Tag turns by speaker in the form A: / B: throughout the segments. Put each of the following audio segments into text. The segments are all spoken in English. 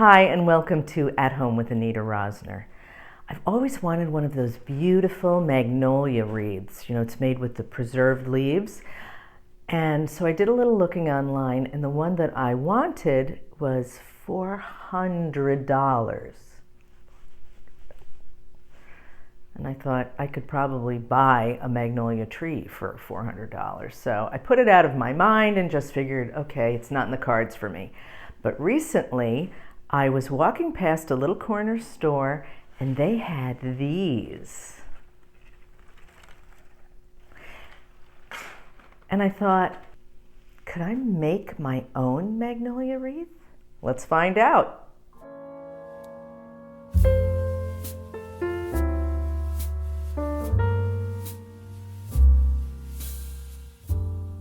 A: Hi, and welcome to At Home with Anita Rosner. I've always wanted one of those beautiful magnolia wreaths. You know, it's made with the preserved leaves. And so I did a little looking online, and the one that I wanted was $400. And I thought I could probably buy a magnolia tree for $400. So I put it out of my mind and just figured, okay, it's not in the cards for me. But recently, I was walking past a little corner store and they had these. And I thought, could I make my own magnolia wreath? Let's find out.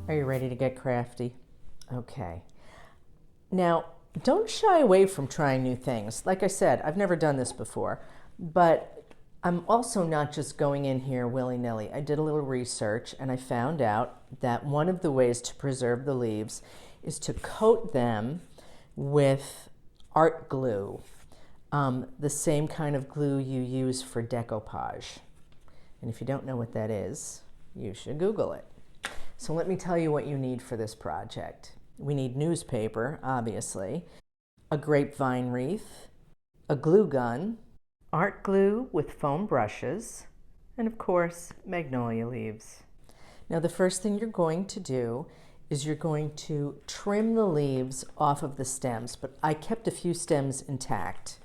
A: Are you ready to get crafty? Okay. Now, don't shy away from trying new things. Like I said, I've never done this before, but I'm also not just going in here willy-nilly. I did a little research and I found out that one of the ways to preserve the leaves is to coat them with art glue, the same kind of glue you use for decoupage. And if you don't know what that is, you should Google it. So let me tell you what you need for this project. We need newspaper, obviously, a grapevine wreath, a glue gun, art glue with foam brushes, and of course, magnolia leaves. Now the first thing you're going to do is you're going to trim the leaves off of the stems, but I kept a few stems intact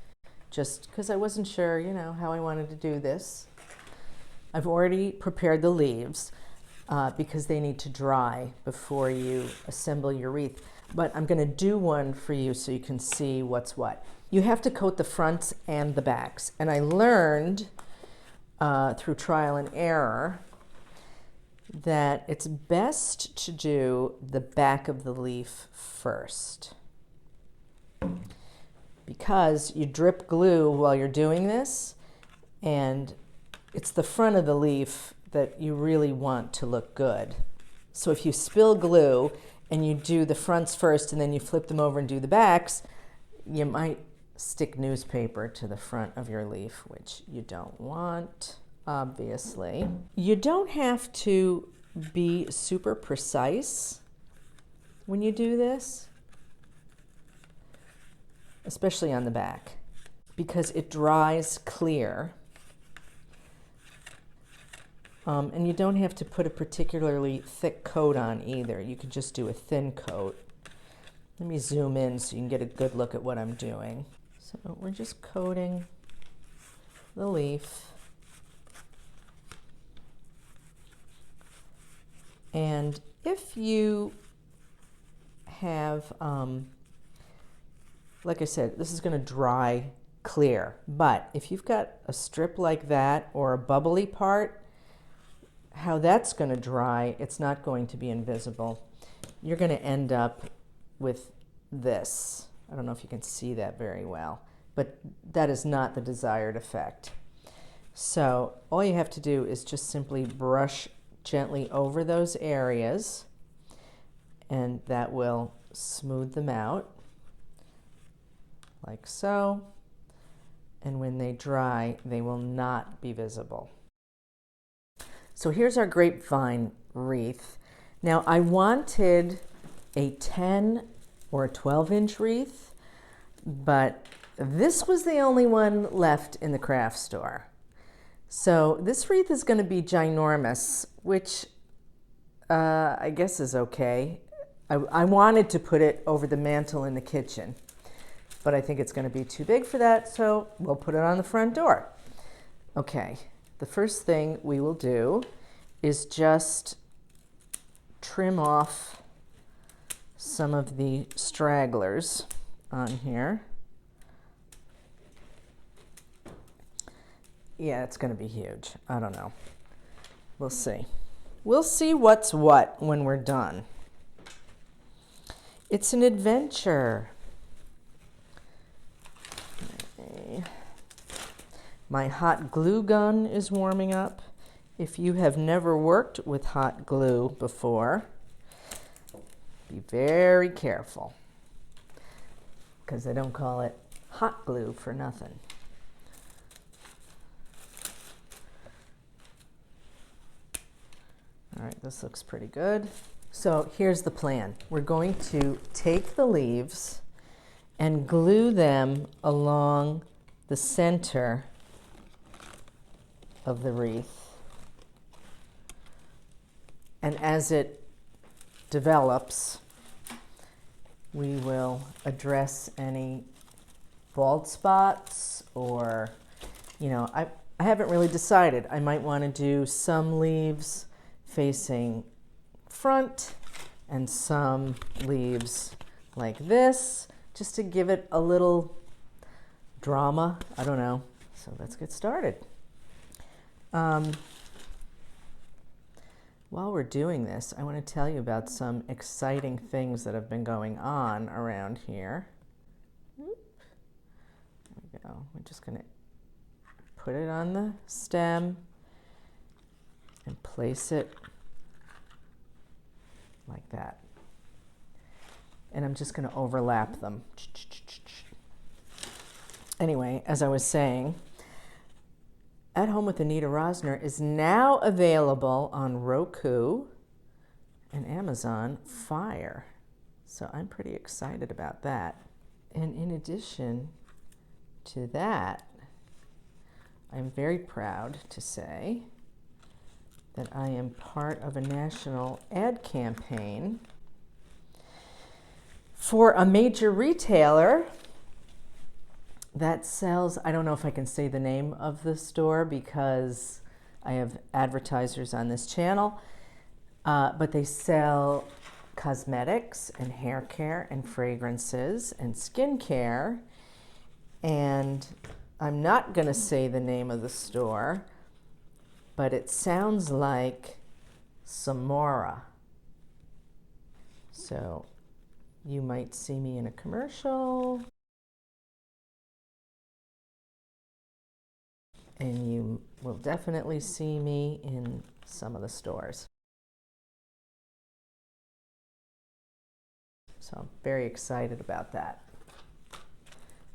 A: just because I wasn't sure, how I wanted to do this. I've already prepared the leaves. Because they need to dry before you assemble your wreath. But I'm going to do one for you so you can see what's what. You have to coat the fronts and the backs. And I learned through trial and error that it's best to do the back of the leaf first. Because you drip glue while you're doing this, and it's the front of the leaf that you really want to look good. So if you spill glue and you do the fronts first and then you flip them over and do the backs, you might stick newspaper to the front of your leaf, which you don't want, obviously. You don't have to be super precise when you do this, especially on the back, because it dries clear. And you don't have to put a particularly thick coat on either. You could just do a thin coat. Let me zoom in so you can get a good look at what I'm doing. So we're just coating the leaf. And if you have, like I said, this is going to dry clear. But if you've got a strip like that or a bubbly part, how that's going to dry, it's not going to be invisible. You're going to end up with this. I don't know if you can see that very well, but that is not the desired effect. So all you have to do is just simply brush gently over those areas, and that will smooth them out like so. And when they dry, they will not be visible. So here's our grapevine wreath. Now I wanted a 10 or a 12-inch wreath, but this was the only one left in the craft store. So this wreath is going to be ginormous, which I guess is okay. I wanted to put it over the mantle in the kitchen, but I think it's going to be too big for that, so we'll put it on the front door. Okay. The first thing we will do is just trim off some of the stragglers on here. Yeah, it's going to be huge. I don't know. We'll see. We'll see what's what when we're done. It's an adventure. Okay. My hot glue gun is warming up. If you have never worked with hot glue before, be very careful, because they don't call it hot glue for nothing. All right, this looks pretty good. So here's the plan. We're going to take the leaves and glue them along the center of the wreath. And as it develops, we will address any bald spots or, you know, I haven't really decided. I might want to do some leaves facing front and some leaves like this, just to give it a little drama. I don't know. So let's get started. While we're doing this, I want to tell you about some exciting things that have been going on around here. There we go. We're just going to put it on the stem and place it like that. And I'm just going to overlap them. Anyway, as I was saying, At Home with Anita Rosner is now available on Roku and Amazon Fire. So I'm pretty excited about that. And in addition to that, I'm very proud to say that I am part of a national ad campaign for a major retailer that sells, I don't know if I can say the name of the store because I have advertisers on this channel, but they sell cosmetics and hair care and fragrances and skincare. And I'm not going to say the name of the store, but it sounds like Samora. So you might see me in a commercial, and you will definitely see me in some of the stores. So I'm very excited about that.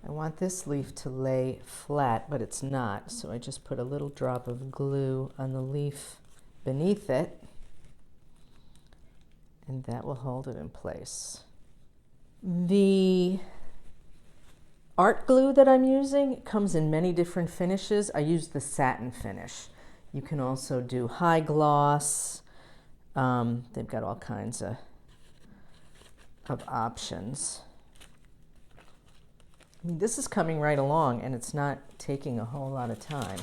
A: I want this leaf to lay flat, but it's not, so I just put a little drop of glue on the leaf beneath it, and that will hold it in place. The art glue that I'm using comes in many different finishes. I use the satin finish. You can also do high gloss. They've got all kinds of options. I mean, this is coming right along and it's not taking a whole lot of time.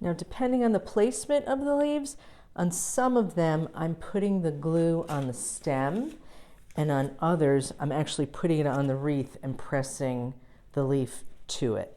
A: Now, depending on the placement of the leaves, on some of them I'm putting the glue on the stem, and on others I'm actually putting it on the wreath and pressing the leaf to it.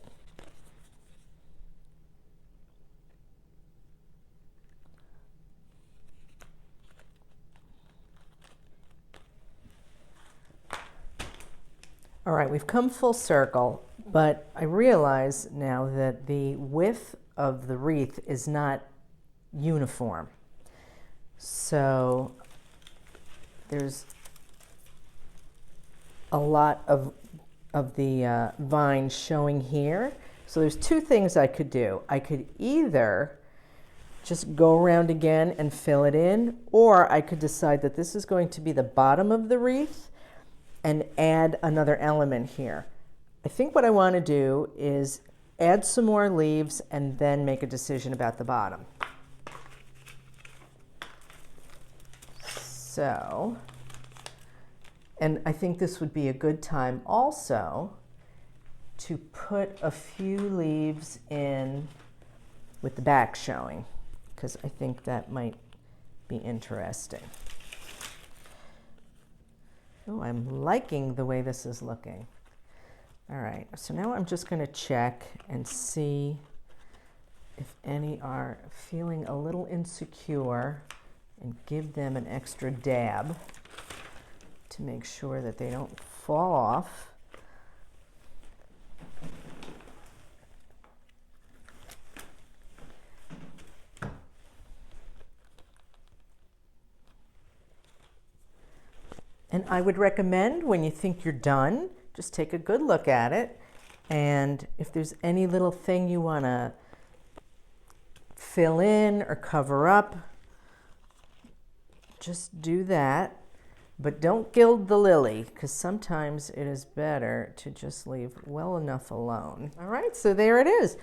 A: All right, we've come full circle, but I realize now that the width of the wreath is not uniform. So there's a lot of the vine showing here. So there's two things I could do. I could either just go around again and fill it in, or I could decide that this is going to be the bottom of the wreath and add another element here. I think what I want to do is add some more leaves and then make a decision about the bottom. So, and I think this would be a good time also to put a few leaves in with the back showing, because I think that might be interesting. Oh, I'm liking the way this is looking. All right, so now I'm just going to check and see if any are feeling a little insecure and give them an extra dab to make sure that they don't fall off. And I would recommend, when you think you're done, just take a good look at it. And if there's any little thing you want to fill in or cover up, just do that. But don't gild the lily, because sometimes it is better to just leave well enough alone. All right, so there it is.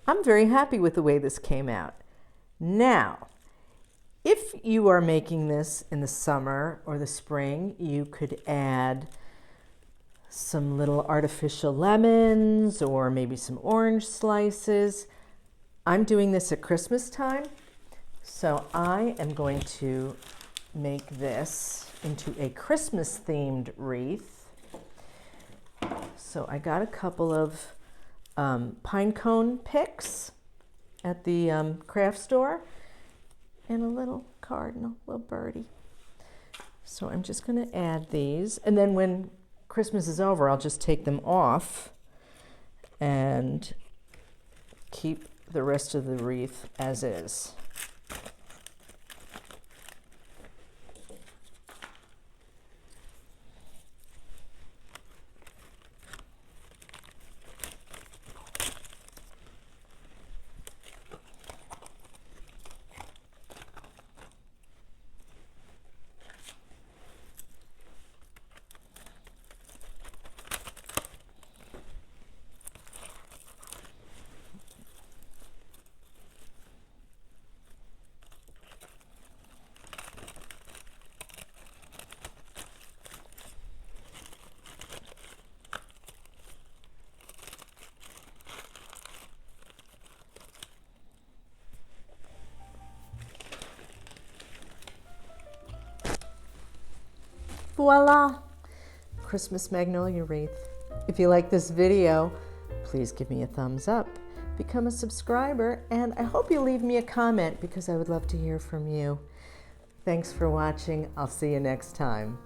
A: I'm very happy with the way this came out. Now, if you are making this in the summer or the spring, you could add some little artificial lemons or maybe some orange slices. I'm doing this at Christmas time, so I am going to make this into a Christmas themed wreath. So I got a couple of pine cone picks at the craft store and a little cardinal, little birdie. So I'm just going to add these, and then when Christmas is over, I'll just take them off and keep the rest of the wreath as is. Voila! Christmas Magnolia Wreath. If you like this video, please give me a thumbs up, become a subscriber, and I hope you leave me a comment because I would love to hear from you. Thanks for watching. I'll see you next time.